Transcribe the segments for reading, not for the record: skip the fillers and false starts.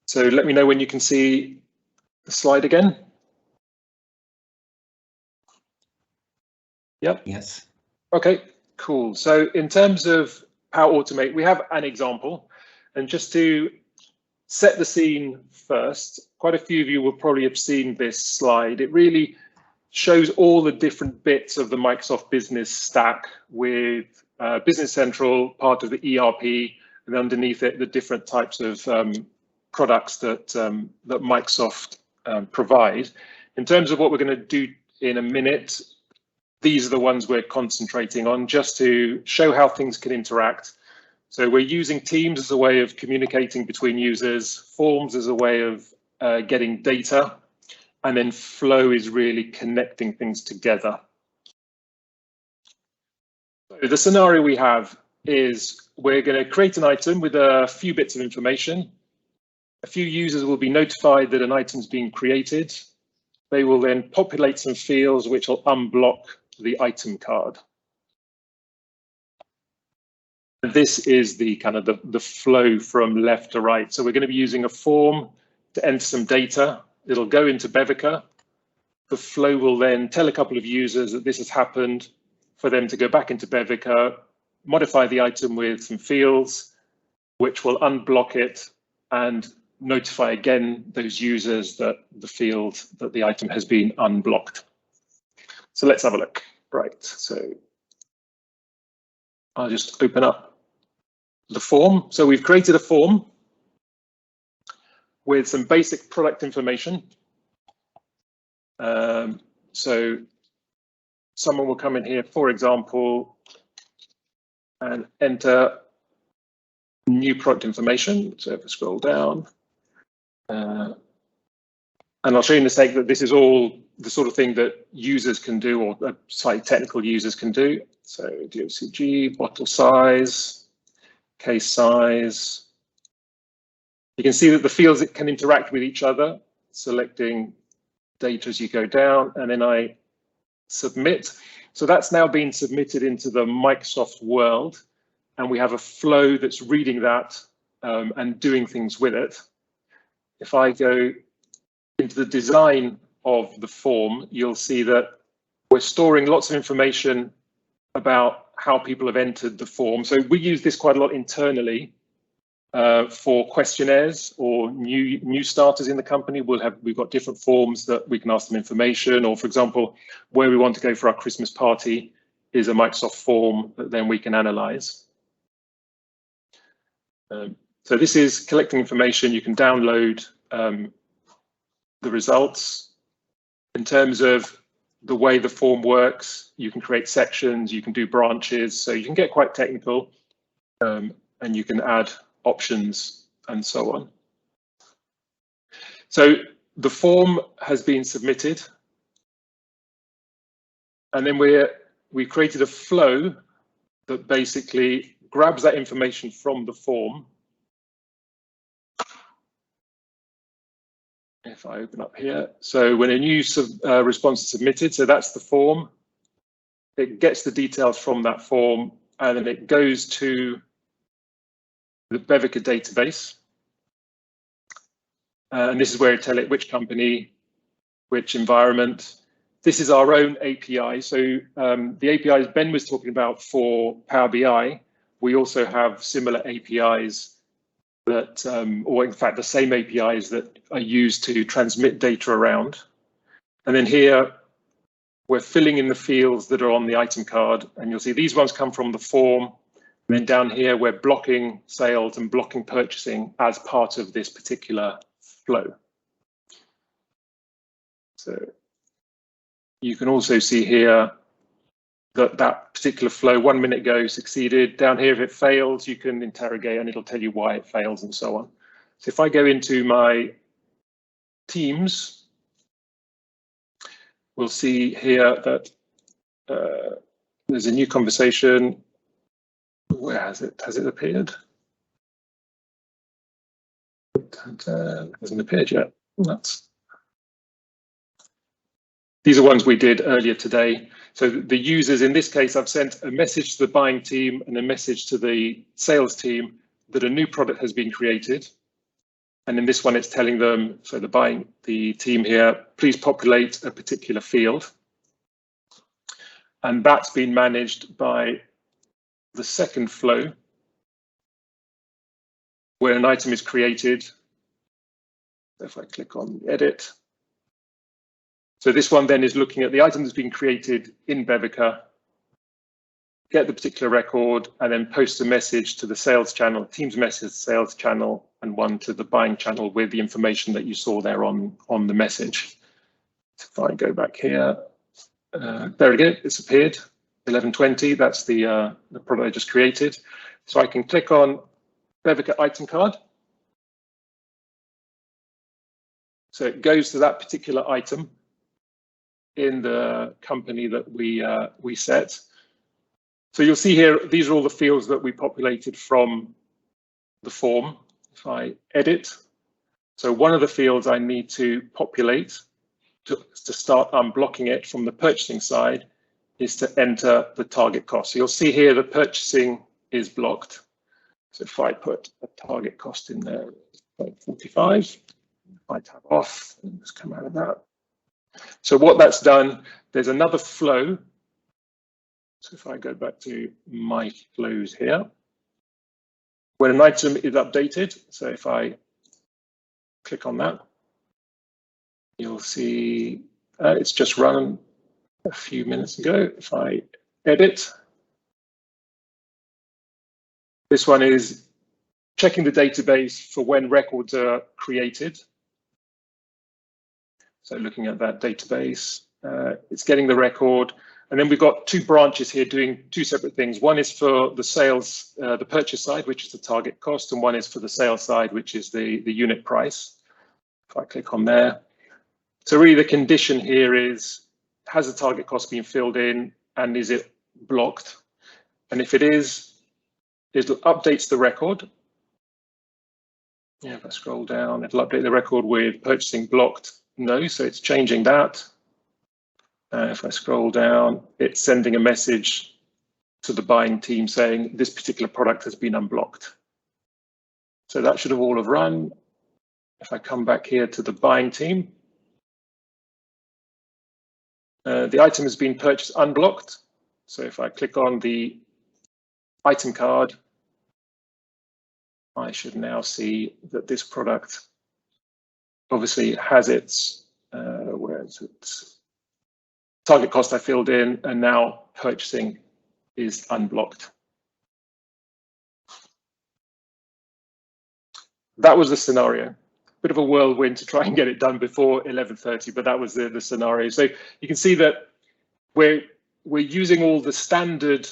So let me know when you can see the slide again. Yep. Yes. Okay, cool. So in terms of Power Automate, we have an example. And just to set the scene first, quite a few of you will probably have seen this slide. It really shows all the different bits of the Microsoft Business stack with Business Central, part of the ERP, and underneath it, the different types of products that Microsoft provide. In terms of what we're going to do in a minute, these are the ones we're concentrating on just to show how things can interact. So we're using Teams as a way of communicating between users, Forms as a way of getting data, and then Flow is really connecting things together. So the scenario we have is we're going to create an item with a few bits of information. A few users will be notified that an item's been created. They will then populate some fields which will unblock the item card. This is the kind of the flow from left to right. So we're going to be using a form to enter some data. It'll go into Bevica. The flow will then tell a couple of users that this has happened, for them to go back into Bevica, modify the item with some fields, which will unblock it and notify again those users that the item has been unblocked. So let's have a look. Right, so I'll just open up the form. So we've created a form with some basic product information. So someone will come in here, for example, and enter new product information. So if I scroll down, and I'll show you in a sec that this is all the sort of thing that users can do, or slightly technical users can do. So DOCG, bottle size, case size. You can see that the fields that can interact with each other, selecting data as you go down, and then I submit. So that's now been submitted into the Microsoft world, and we have a flow that's reading that and doing things with it. If I go into the design of the form, you'll see that we're storing lots of information about how people have entered the form. So we use this quite a lot internally for questionnaires or new starters in the company. We've got different forms that we can ask them information, or for example, where we want to go for our Christmas party is a Microsoft form that then we can analyze. So this is collecting information. You can download the results. In terms of the way the form works, you can create sections, you can do branches, so you can get quite technical, and you can add options and so on. So the form has been submitted, and then we've created a flow that basically grabs that information from the form. If I open up here, so when a new response is submitted, so that's the form, it gets the details from that form, and then it goes to the Bevica database. And this is where it tells it which company, which environment. This is our own API. So the APIs Ben was talking about for Power BI, we also have similar APIs that, or in fact, the same APIs that are used to transmit data around. And then here, we're filling in the fields that are on the item card, and you'll see these ones come from the form. And then down here, we're blocking sales and blocking purchasing as part of this particular flow. So you can also see here that that particular flow 1 minute ago succeeded. Down here, if it fails, you can interrogate and it'll tell you why it fails and so on. So if I go into my Teams, we'll see here that there's a new conversation. Where has it? Has it appeared? It hasn't appeared yet. These are ones we did earlier today. So the users, in this case, I've sent a message to the buying team and a message to the sales team that a new product has been created. And in this one, it's telling them, so the team here, please populate a particular field. And that's been managed by the second flow, where an item is created. If I click on edit. So this one then is looking at the item that's been created in Bevica, get the particular record, and then post a message to the sales channel, team's message sales channel, and one to the buying channel with the information that you saw there on the message. So if I go back here, there we go, it's appeared, 1120, that's the product I just created. So I can click on Bevica item card. So it goes to that particular item in the company that we set. So you'll see here, these are all the fields that we populated from the form. If I edit, so one of the fields I need to populate to start unblocking it from the purchasing side is to enter the target cost. So you'll see here that purchasing is blocked. So if I put a target cost in there, 45, if I tab off, and just come out of that. So what that's done, there's another flow. So if I go back to my flows here, when an item is updated, so if I click on that, you'll see it's just run a few minutes ago. If I edit, this one is checking the database for when records are created. So looking at that database, it's getting the record. And then we've got two branches here doing two separate things. One is for the sales, the purchase side, which is the target cost, and one is for the sales side, which is the unit price. If I click on there. So really the condition here is, has the target cost been filled in and is it blocked? And if it is, it updates the record. Yeah, if I scroll down, it'll update the record with purchasing blocked. No, so it's changing that. If I scroll down, it's sending a message to the buying team saying this particular product has been unblocked. So that should have all have run. If I come back here to the buying team, the item has been purchased unblocked. So if I click on the item card, I should now see that this product obviously has its, where is it? Target cost I filled in, and now purchasing is unblocked. That was the scenario. Bit of a whirlwind to try and get it done before 11:30, but that was the scenario. So you can see that we're using all the standard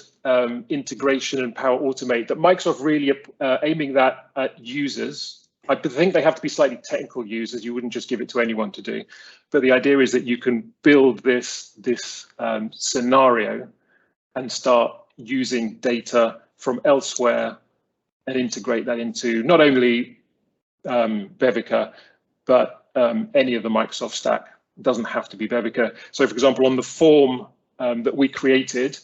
integration and Power Automate that Microsoft really aiming that at users. I think they have to be slightly technical users. You wouldn't just give it to anyone to do. But the idea is that you can build this scenario and start using data from elsewhere and integrate that into not only Bevica, but any of the Microsoft stack. It doesn't have to be Bevica. So for example, on the form that we created,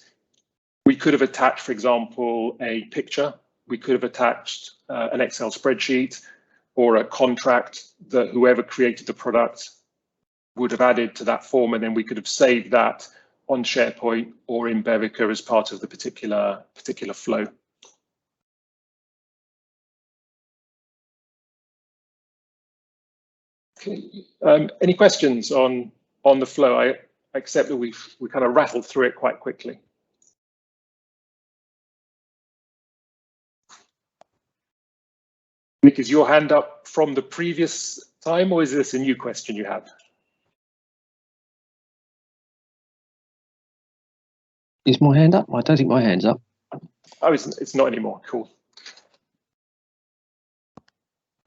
we could have attached, for example, a picture. We could have attached an Excel spreadsheet or a contract that whoever created the product would have added to that form, and then we could have saved that on SharePoint or in Bevica as part of the particular flow. Okay. Any questions on the flow? I accept that we kind of rattled through it quite quickly. Nick, is your hand up from the previous time, or is this a new question you have? Is my hand up? I don't think my hand's up. Oh, it's not anymore. Cool.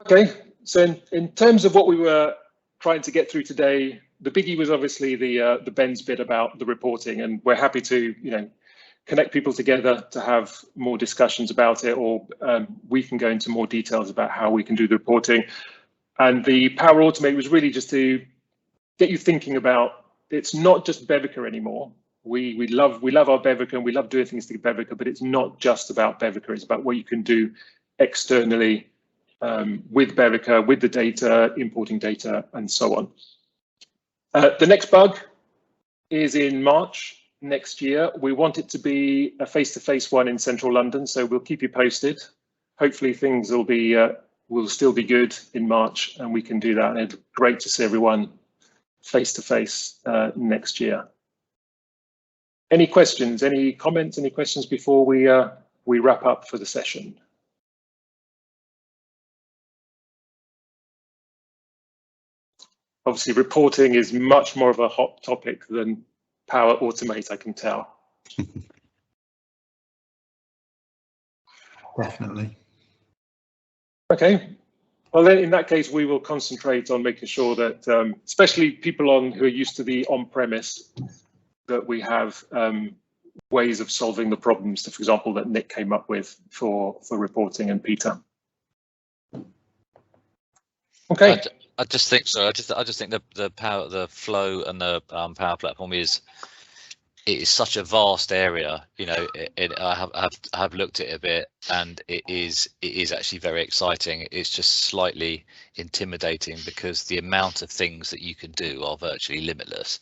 Okay, so in terms of what we were trying to get through today, the biggie was obviously the Ben's bit about the reporting, and we're happy to connect people together to have more discussions about it, or we can go into more details about how we can do the reporting. And the Power Automate was really just to get you thinking about, it's not just Bevica anymore. We love our Bevica and we love doing things to Bevica, but it's not just about Bevica. It's about what you can do externally with Bevica, with the data, importing data, and so on. The next bug is in March next year. We want it to be a face-to-face one in central London, so we'll keep you posted. Hopefully things will still be good in March, and we can do that. And it's great to see everyone face-to-face next year. Any questions, any comments, any questions before we wrap up for the session? Obviously, reporting is much more of a hot topic than Power Automate, I can tell. Definitely. Okay. Well, then in that case, we will concentrate on making sure that, especially people who are used to the on-premise, that we have ways of solving the problems, for example, that Nick came up with for reporting, and Peter. Okay. I just think so. I just think the flow and the Power Platform is such a vast area. You know, I have looked at it a bit, and it is actually very exciting. It's just slightly intimidating because the amount of things that you can do are virtually limitless,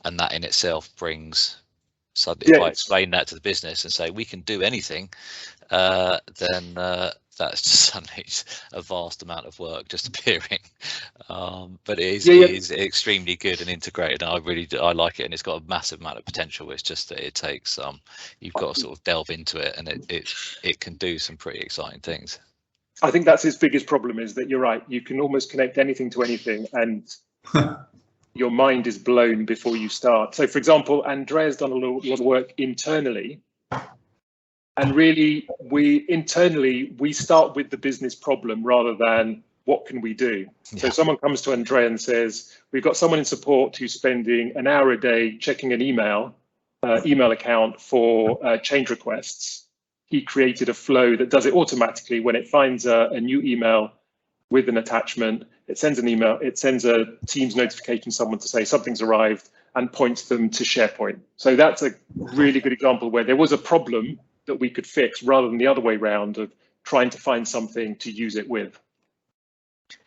and that in itself brings. Suddenly, if I explain that to the business and say we can do anything, then that's just suddenly a vast amount of work just appearing. But it is extremely good and integrated. And I like it, and it's got a massive amount of potential. It's just that it takes you've got to sort of delve into it, and it can do some pretty exciting things. I think that's its biggest problem, is that you're right. You can almost connect anything to anything, and your mind is blown before you start. So, for example, Andrea's done a lot of work internally. And really, we start with the business problem rather than what can we do. Yeah. So someone comes to Andrea and says, we've got someone in support who's spending an hour a day checking an email account for change requests. He created a flow that does it automatically. When it finds a new email with an attachment, it sends an email, it sends a Teams notification to someone to say something's arrived and points them to SharePoint. So that's a really good example where there was a problem that we could fix rather than the other way around of trying to find something to use it with.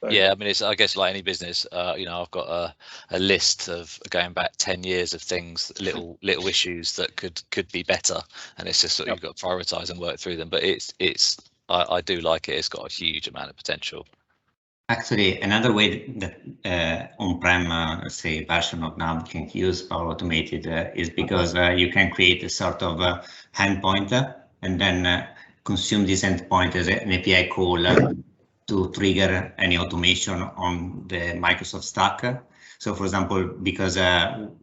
So. Yeah, I mean, I guess like any business, you know, I've got a list of going back 10 years of things, little issues that could be better, and it's just sort of you've got to prioritize and work through them. But I do like it. It's got a huge amount of potential. Actually, another way that on-prem, say, version of NAV can use Power Automated is because you can create a sort of endpoint and then consume this endpoint as an API call to trigger any automation on the Microsoft stack. So, for example, because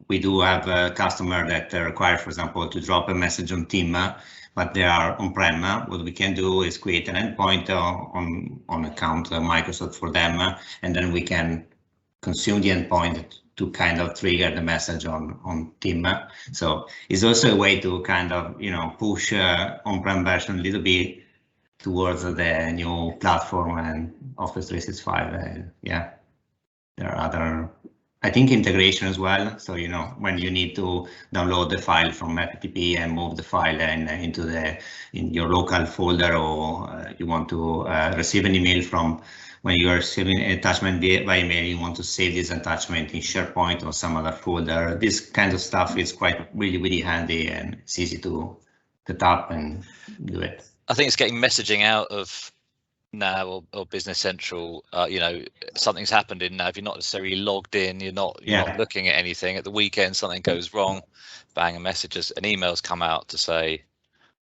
we do have a customer that require, for example, to drop a message on Team, but they are on-prem, what we can do is create an endpoint on account Microsoft for them, and then we can consume the endpoint to kind of trigger the message on Team. So it's also a way to kind of, you know, push on-prem version a little bit towards the new platform and Office 365. Yeah, there are other, I think, integration as well. So, you know, when you need to download the file from FTP and move the file into in your local folder, or you want to receive an email from when you are receiving an attachment by email, you want to save this attachment in SharePoint or some other folder. This kind of stuff is quite really handy, and it's easy to tap and do it. I think it's getting messaging out of Now or Business Central. You know, something's happened in Nav. You're not necessarily logged in. You're not looking at anything. At the weekend, something goes wrong. Bang, a messages, an email's come out to say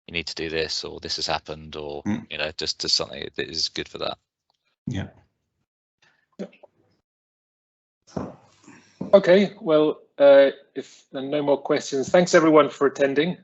you need to do this, or this has happened, or you know, just something that is good for that. Yeah. Okay. Well, if there are no more questions, thanks everyone for attending.